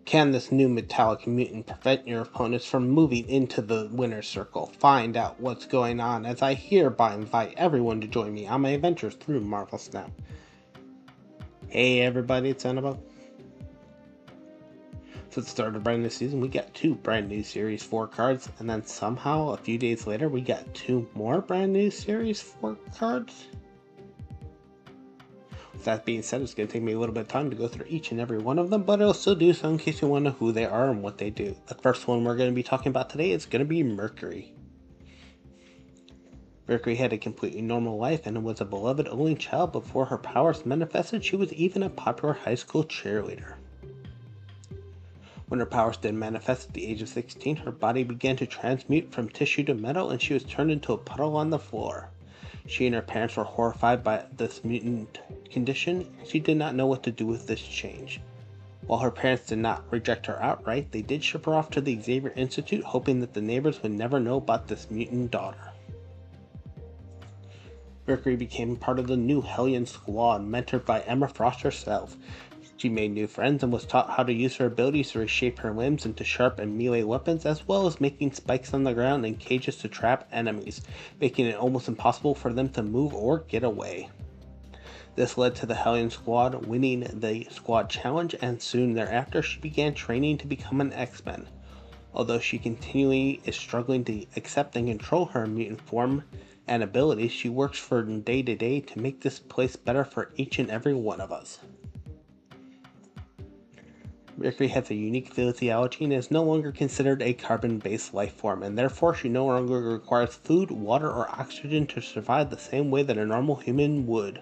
Can this new metallic mutant prevent your opponents from moving into the winner's circle? Find out what's going on as I hereby invite everyone to join me on my adventures through Marvel Snap. Hey everybody, it's Annabelle. So at the start of the brand new season, we got 2 brand new Series 4 cards, and then somehow a few days later we got 2 more brand new Series 4 cards. With that being said, it's going to take me a little bit of time to go through each and every one of them, but I'll still do so in case you want to know who they are and what they do. The first one we're going to be talking about today is going to be Mercury. Mercury had a completely normal life and was a beloved only child. Before her powers manifested, she was even a popular high school cheerleader. When her powers did manifest at the age of 16, her body began to transmute from tissue to metal and she was turned into a puddle on the floor. She and her parents were horrified by this mutant condition, and she did not know what to do with this change. While her parents did not reject her outright, they did ship her off to the Xavier Institute, hoping that the neighbors would never know about this mutant daughter. Mercury became part of the new Hellion Squad, mentored by Emma Frost herself. She made new friends and was taught how to use her abilities to reshape her limbs into sharp and melee weapons, as well as making spikes on the ground and cages to trap enemies, making it almost impossible for them to move or get away. This led to the Hellion Squad winning the Squad Challenge, and soon thereafter she began training to become an X-Men. Although she continually is struggling to accept and control her mutant form and abilities, she works from day to day to make this place better for each and every one of us. Mercury has a unique physiology and is no longer considered a carbon-based life form, and therefore she no longer requires food, water, or oxygen to survive the same way that a normal human would.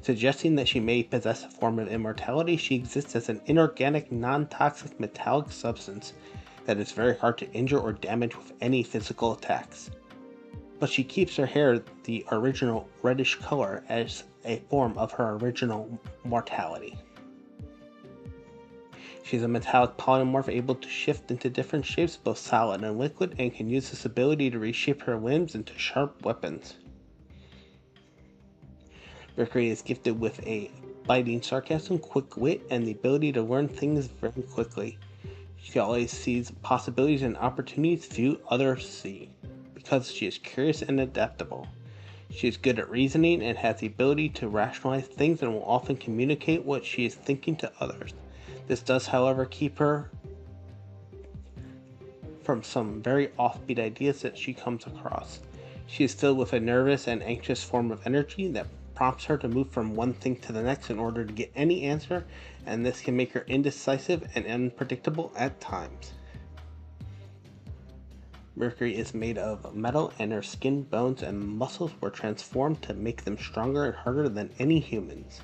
Suggesting that she may possess a form of immortality, she exists as an inorganic, non-toxic metallic substance that is very hard to injure or damage with any physical attacks. But she keeps her hair the original reddish color as a form of her original mortality. She's a metallic polymorph able to shift into different shapes, both solid and liquid, and can use this ability to reshape her limbs into sharp weapons. Mercury is gifted with a biting sarcasm, quick wit, and the ability to learn things very quickly. She always sees possibilities and opportunities few others see, because she is curious and adaptable. She is good at reasoning and has the ability to rationalize things and will often communicate what she is thinking to others. This does, however, keep her from some very offbeat ideas that she comes across. She is filled with a nervous and anxious form of energy that prompts her to move from one thing to the next in order to get any answer, and this can make her indecisive and unpredictable at times. Mercury is made of metal, and her skin, bones, and muscles were transformed to make them stronger and harder than any humans.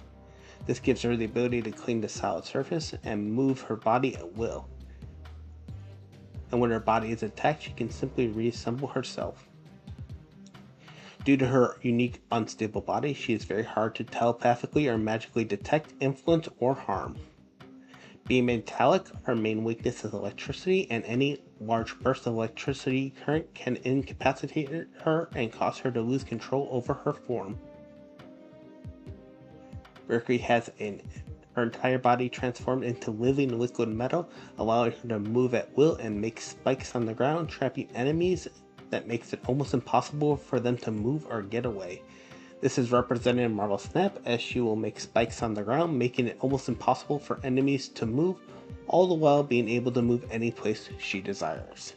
This gives her the ability to cling to solid surface and move her body at will. And when her body is attacked, she can simply reassemble herself. Due to her unique, unstable body, she is very hard to telepathically or magically detect, influence, or harm. Being metallic, her main weakness is electricity, and any large burst of electricity current can incapacitate her and cause her to lose control over her form. Mercury has her entire body transformed into living liquid metal, allowing her to move at will and make spikes on the ground, trapping enemies that makes it almost impossible for them to move or get away. This is represented in Marvel Snap, as she will make spikes on the ground, making it almost impossible for enemies to move, all the while being able to move any place she desires.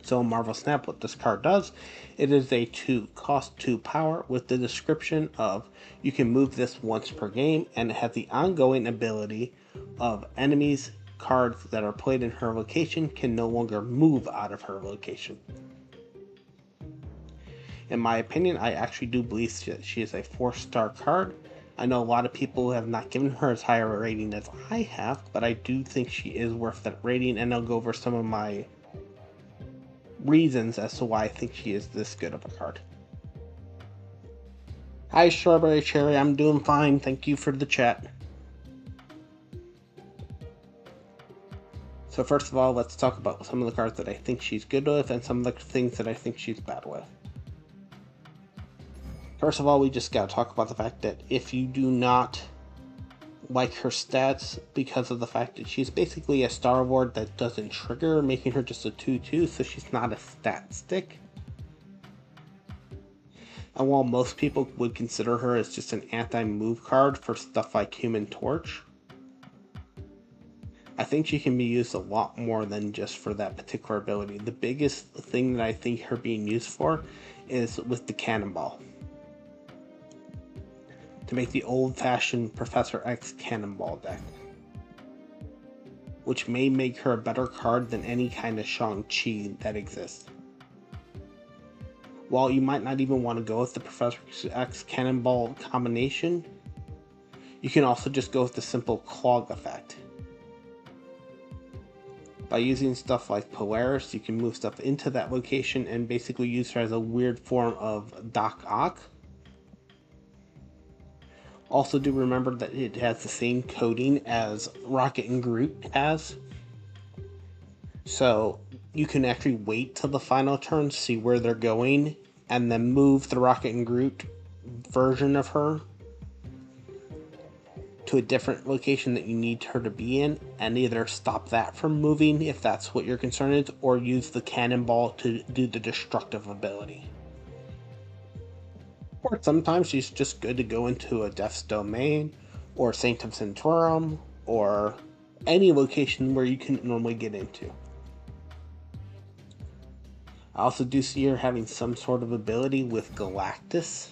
So in Marvel Snap, what this card does, it is a cost 2 power with the description of you can move this once per game, and it has the ongoing ability of enemies cards that are played in her location can no longer move out of her location. In my opinion, I actually do believe that she is a 4-star card. I know a lot of people have not given her as high a rating as I have, but I do think she is worth that rating, and I'll go over some of my reasons as to why I think she is this good of a card. Hi Strawberry Cherry, I'm doing fine, thank you for the chat. So first of all, let's talk about some of the cards that I think she's good with and some of the things that I think she's bad with. First of all, we just gotta talk about the fact that if you do not like her stats because of the fact that she's basically a Star Ward that doesn't trigger, making her just a 2/2, so she's not a stat stick. And while most people would consider her as just an anti-move card for stuff like Human Torch, I think she can be used a lot more than just for that particular ability. The biggest thing that I think her being used for is with the Cannonball. To make the old-fashioned Professor X Cannonball deck, which may make her a better card than any kind of Shang-Chi that exists. While you might not even want to go with the Professor X Cannonball combination, you can also just go with the simple clog effect. By using stuff like Polaris, you can move stuff into that location and basically use her as a weird form of Doc Ock. Also do remember that it has the same coding as Rocket and Groot has. So you can actually wait till the final turn, see where they're going, and then move the Rocket and Groot version of her to a different location that you need her to be in, and either stop that from moving if that's what your concern is, or use the Cannonball to do the destructive ability. Or sometimes she's just good to go into a Death's Domain, or Sanctum Sanctorum, or any location where you can normally get into. I also do see her having some sort of ability with Galactus,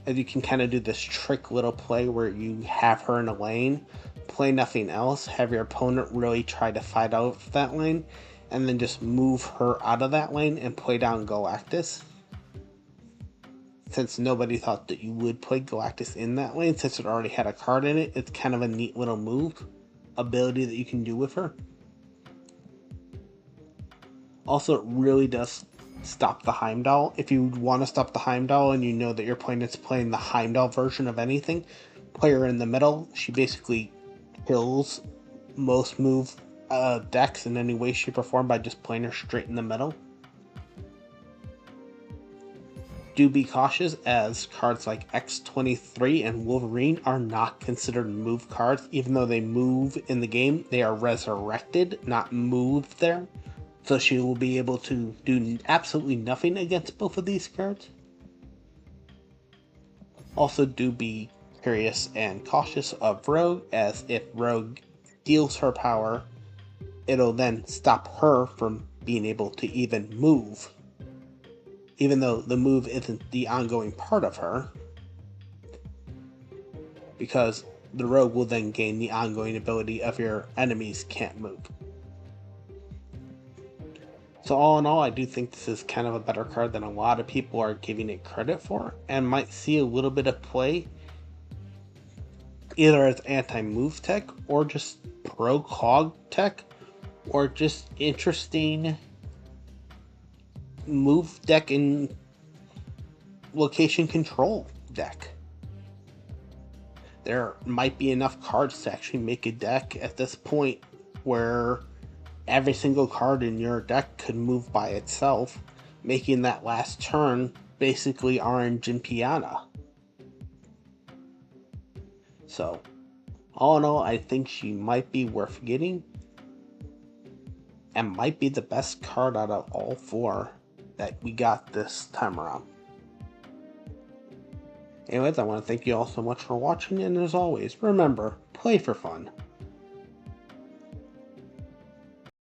as you can kind of do this trick little play where you have her in a lane, play nothing else, have your opponent really try to fight out that lane, and then just move her out of that lane and play down Galactus. Since nobody thought that you would play Galactus in that lane, since it already had a card in it, it's kind of a neat little move ability that you can do with her. Also, it really does stop the Heimdall. If you want to stop the Heimdall and you know that your opponent's playing the Heimdall version of anything, play her in the middle. She basically kills most move decks in any way, shape, or form by just playing her straight in the middle. Do be cautious, as cards like X-23 and Wolverine are not considered move cards. Even though they move in the game, they are resurrected, not moved there. So she will be able to do absolutely nothing against both of these cards. Also do be curious and cautious of Rogue, as if Rogue steals her power, it'll then stop her from being able to even move. Even though the move isn't the ongoing part of her, because the Rogue will then gain the ongoing ability of your enemies can't move. So all in all, I do think this is kind of a better card than a lot of people are giving it credit for, and might see a little bit of play either as anti-move tech, or just pro-clog tech, or just interesting move deck and location control deck. There might be enough cards to actually make a deck at this point where every single card in your deck could move by itself, making that last turn basically orange and piano. So, all in all, I think she might be worth getting, and might be the best card out of all four that we got this time around. Anyways, I want to thank you all so much for watching, and as always, remember, play for fun.